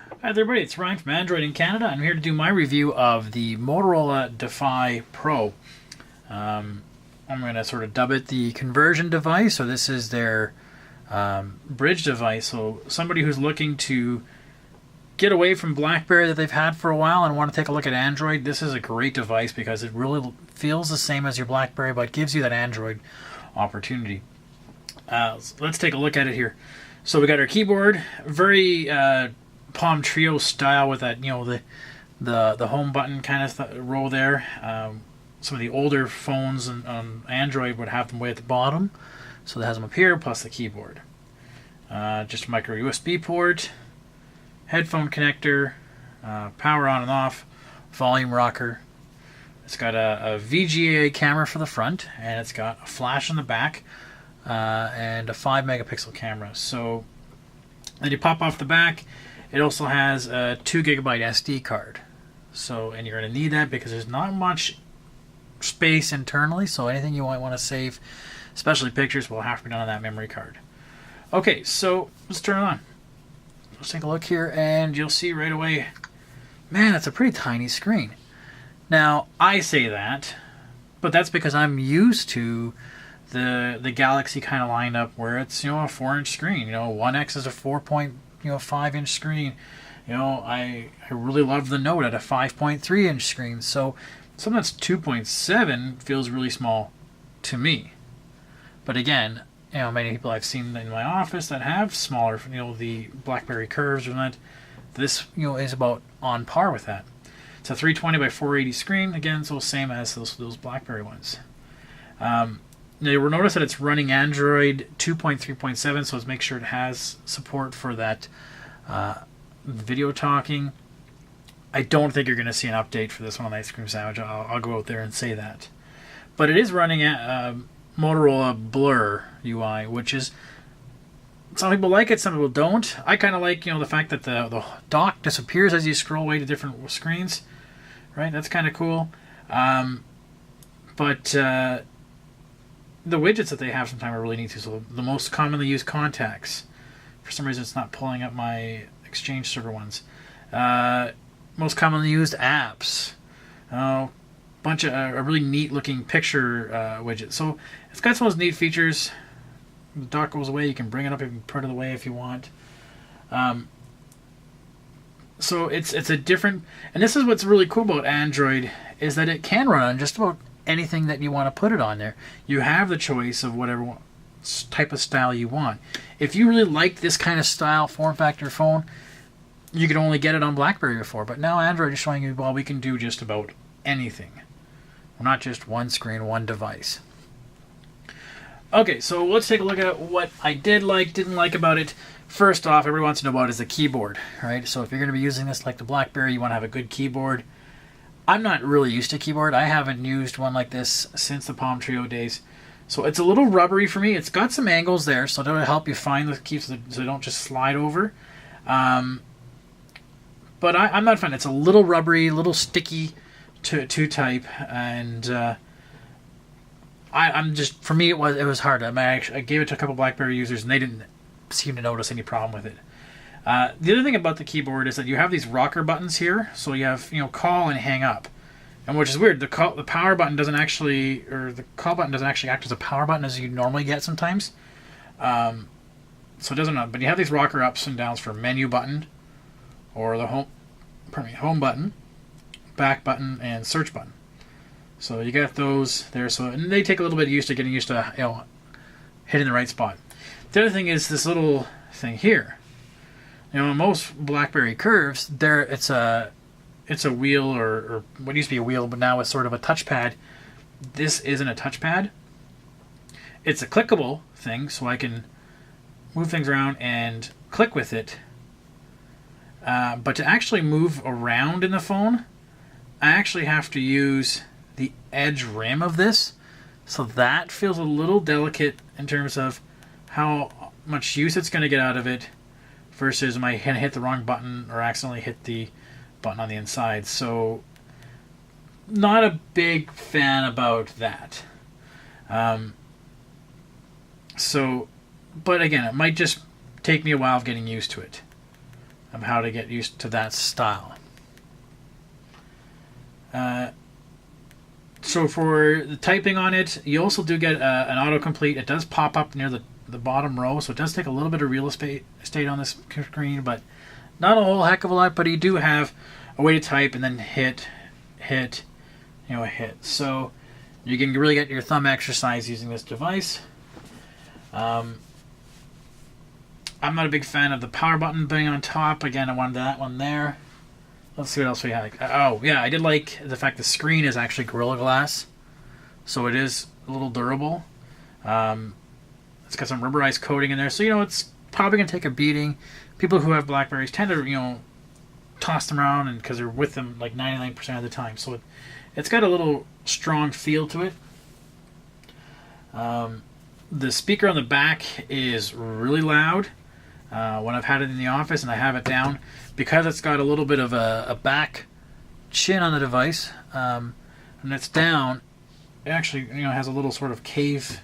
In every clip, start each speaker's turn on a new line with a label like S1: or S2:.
S1: Hi there, everybody. It's Ryan from Android in Canada. I'm here to do my review of the Motorola Defy Pro. I'm going to sort of dub it the conversion device. So this is their bridge device. So somebody who's looking to get away from BlackBerry that they've had for a while and want to take a look at Android, this is a great device because it really feels the same as your BlackBerry, but gives you that Android opportunity. So let's take a look at it here. So we got our keyboard, very Palm Trio style with that, the home button kind of row there. Some of the older phones on Android would have them way at the bottom, so that has them up here plus the keyboard. Just a micro USB port, headphone connector, power on and off, volume rocker. It's got a VGA camera for the front, and it's got a flash in the back, and a 5 megapixel camera. So then you pop off the back. It also has a 2 gigabyte SD card. So, and you're going to need that because there's not much space internally. So anything you might want to save, especially pictures, will have to be done on that memory card. Okay, so let's turn it on. Let's take a look here, and you'll see right away, man, it's a pretty tiny screen. Now, I say that, but that's because I'm used to the Galaxy kind of lineup where it's, a 4-inch screen. 1X is a 5-inch screen. I really love the Note at a 5.3-inch screen. So something that's 2.7 feels really small to me. But again, many people I've seen in my office that have smaller, the BlackBerry Curves or that. This, is about on par with that. It's a 320 by 480 screen. Again, so same as those BlackBerry ones. Now you'll notice that it's running Android 2.3.7, so let's make sure it has support for that video talking. I don't think you're going to see an update for this one on Ice Cream Sandwich. I'll go out there and say that. But it is running Motorola Blur UI, which is, some people like it, some people don't. I kind of like, the fact that the dock disappears as you scroll away to different screens. Right? That's kind of cool. But the widgets that they have sometimes are really neat too. So the most commonly used contacts. For some reason, it's not pulling up my Exchange server ones. Most commonly used apps. Bunch of a really neat looking picture widget. So it's got some of those neat features. The dock goes away. You can bring it up. You can put it away if you want. So it's a different. And this is what's really cool about Android is that it can run on just about anything that you want to put it on there. You have the choice of whatever type of style you want. If you really like this kind of style form factor phone, you could only get it on BlackBerry before, but now Android is showing you, well, we can do just about anything. Not just one screen, one device. Okay, so let's take a look at what I didn't like about it. First off, everyone wants to know about is the keyboard, right? So if you're going to be using this like the BlackBerry, you want to have a good keyboard. I'm not really used to keyboard. I haven't used one like this since the Palm Trio days. So it's a little rubbery for me. It's got some angles there, so that'll help you find the keys so they don't just slide over. But I'm not a fan. It's a little rubbery, a little sticky to type, and I'm just, for me it was hard. I gave it to a couple BlackBerry users, and they didn't seem to notice any problem with it. The other thing about the keyboard is that you have these rocker buttons here. So you have, call and hang up. And which is weird. The power button doesn't actually, or the call button doesn't actually act as a power button as you normally get sometimes. So it doesn't, but you have these rocker ups and downs for menu button, or the home button, back button, and search button. So you got those there. So, and they take a little bit of getting used to, hitting the right spot. The other thing is this little thing here. Most BlackBerry Curves, it's a wheel or what used to be a wheel, but now it's sort of a touchpad. This isn't a touchpad. It's a clickable thing, so I can move things around and click with it. But to actually move around in the phone, I actually have to use the edge rim of this. So that feels a little delicate in terms of how much use it's going to get out of it versus am I going to hit the wrong button or accidentally hit the button on the inside. So not a big fan about that. But again, it might just take me a while of getting used to it. of how to get used to that style. So for the typing on it, you also do get an autocomplete. It does pop up near the bottom row, so it does take a little bit of real estate on this screen, but not a whole heck of a lot. But you do have a way to type and then hit, hit. So you can really get your thumb exercise using this device. I'm not a big fan of the power button being on top. Again, I wanted that one there. Let's see what else we have. Oh, yeah, I did like the fact the screen is actually Gorilla Glass. So it is a little durable. It's got some rubberized coating in there. So, it's probably going to take a beating. People who have BlackBerries tend to, toss them around and because they're with them like 99% of the time. So it's got a little strong feel to it. The speaker on the back is really loud. When I've had it in the office and I have it down, because it's got a little bit of a back chin on the device, and it's down, it actually has a little sort of cave,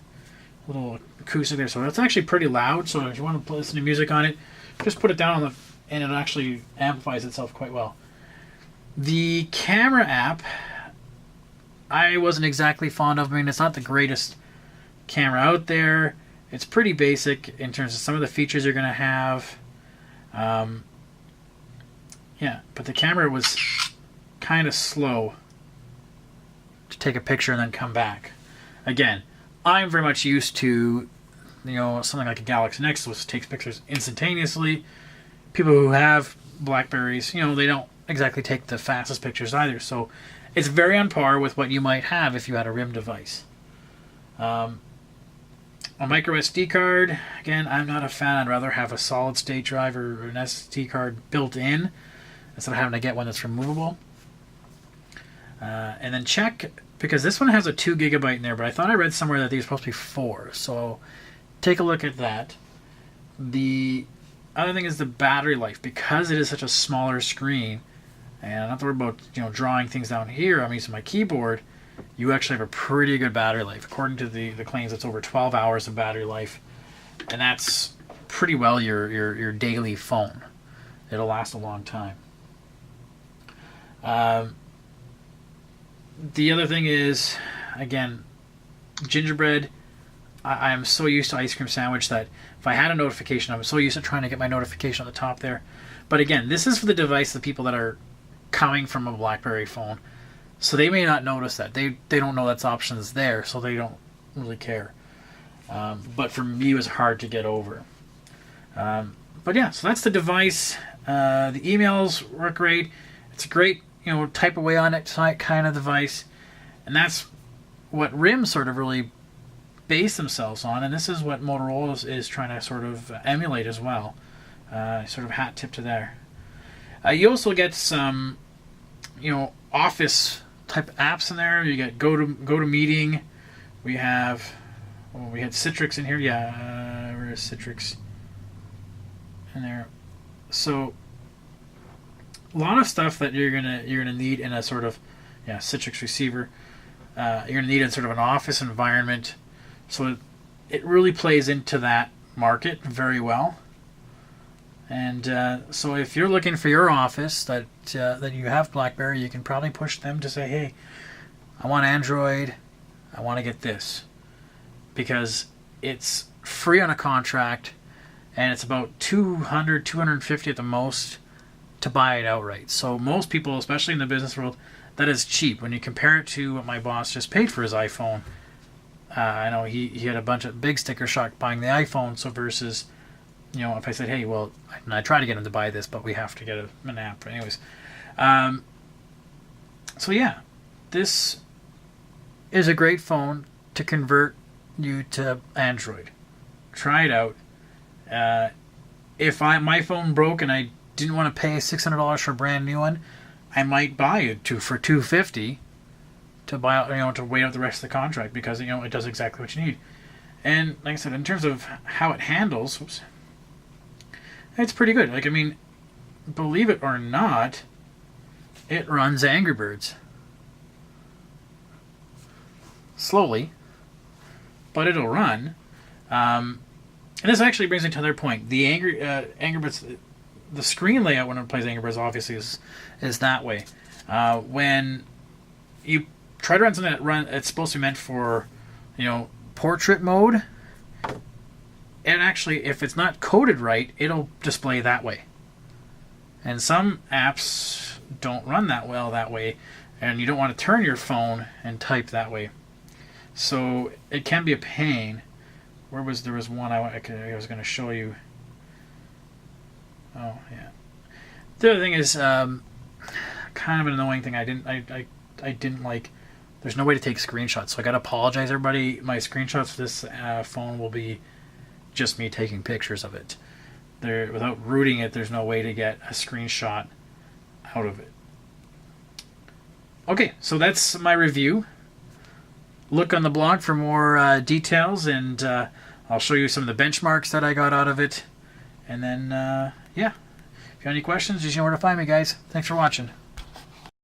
S1: little acoustic there, so it's actually pretty loud. So if you want to listen to music on it, just put it down and it actually amplifies itself quite well. The camera app, I wasn't exactly fond of. I mean, it's not the greatest camera out there. It's pretty basic in terms of some of the features you're going to have. But the camera was kind of slow to take a picture and then come back. Again, I'm very much used to, something like a Galaxy Nexus, which takes pictures instantaneously. People who have BlackBerries, they don't exactly take the fastest pictures either. So it's very on par with what you might have if you had a RIM device. A micro SD card, again, I'm not a fan. I'd rather have a solid state drive or an SD card built in instead of having to get one that's removable. And then check, because this one has a 2 gigabyte in there, but I thought I read somewhere that these are supposed to be 4. So take a look at that. The other thing is the battery life. Because it is such a smaller screen, and I don't have to worry about drawing things down here, I'm using my keyboard, you actually have a pretty good battery life. According to the claims, it's over 12 hours of battery life, and that's pretty well your daily phone. It'll last a long time. The other thing is, again, gingerbread. I am so used to ice cream sandwich that if I had a notification, I'm so used to trying to get my notification on the top there. But again, this is for the device, the people that are coming from a BlackBerry phone. So they may not notice that. They don't know that's options there, so they don't really care. But for me, it was hard to get over. But yeah, so that's the device. The emails work great. It's a great, type away on it kind of device. And that's what RIM sort of really base themselves on. And this is what Motorola is trying to sort of emulate as well. Sort of hat tip to there. You also get some, office type apps in there. You get go to meeting. We had Citrix in here. Yeah, where is Citrix? In there. So a lot of stuff that you're gonna need in a sort of Citrix receiver. You're gonna need in sort of an office environment. So it really plays into that market very well. And so if you're looking for your office that you have BlackBerry, you can probably push them to say, hey, I want Android, I want to get this. Because it's free on a contract, and it's about $200, $250 at the most to buy it outright. So most people, especially in the business world, that is cheap. When you compare it to what my boss just paid for his iPhone, I know he had a bunch of big sticker shock buying the iPhone, so versus... if I said, hey, well, I try to get him to buy this, but we have to get an app. Anyways. So yeah, this is a great phone to convert you to Android. Try it out. If my phone broke and I didn't want to pay $600 for a brand new one, I might buy it for $250 to buy out, to wait out the rest of the contract, because it does exactly what you need. And like I said, in terms of how it handles, it's pretty good. Believe it or not, it runs Angry Birds. Slowly, but it'll run. And this actually brings me to another point. The Angry Birds, the screen layout when it plays Angry Birds obviously is that way. When you try to run something it's supposed to be meant for, portrait mode, and actually, if it's not coded right, it'll display that way. And some apps don't run that well that way, and you don't want to turn your phone and type that way. So it can be a pain. There was one I was going to show you. Oh yeah. The other thing is kind of an annoying thing. I didn't like. There's no way to take screenshots, so I gotta apologize, everybody. My screenshots for this phone will be just me taking pictures of it. Without rooting it, there's no way to get a screenshot out of it. Okay, so that's my review. Look on the blog for more details, and I'll show you some of the benchmarks that I got out of it. And then, yeah, if you have any questions, just know where to find me, guys. Thanks for watching.